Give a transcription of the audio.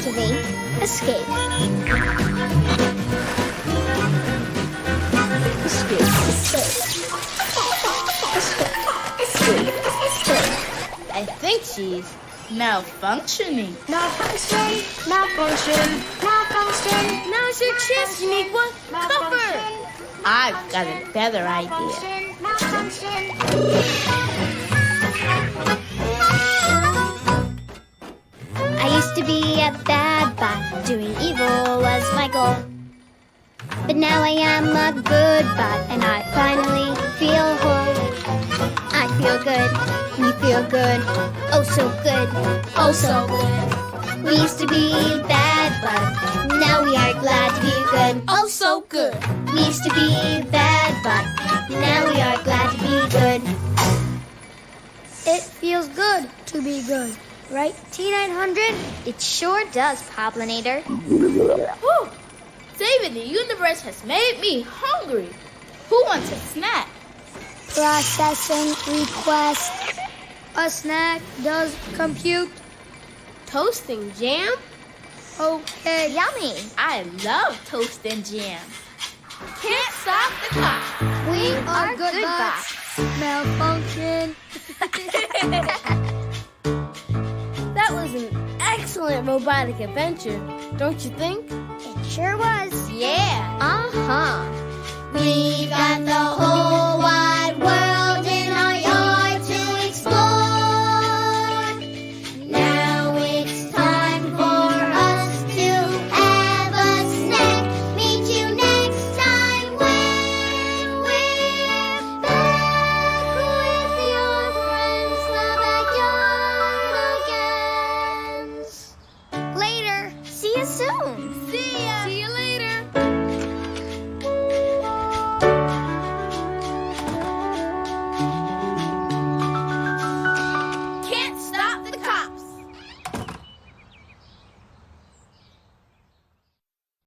activate escape. Escape. I think she's malfunctioning. Malfunction. Now's your chance, Uniqua. Cover. I've got a better idea. I used to be a bad bot. Doing evil was my goal. But now I am a good bot, and I finally feel whole. I feel good. We feel good. Oh, so good. Oh, so good. We used to be bad, but now we are glad to be good. Oh, so good. We used to be bad, but now we are glad to be good. It feels good to be good, right, T-900? It sure does, Poplinator. Whew. Saving the universe has made me hungry. Who wants a snack? Processing request. A snack does compute. Toasting jam? Okay. Yummy. I love toast and jam. Can't stop the clock. We are good bots. Malfunction. That was an excellent robotic adventure, don't you think? It sure was. Yeah. Uh-huh. We got the whole wide world in our yard to explore. Now it's time for us to have a snack. Meet you next time when we're back with your friends, the Backyardigans. Later. See you soon.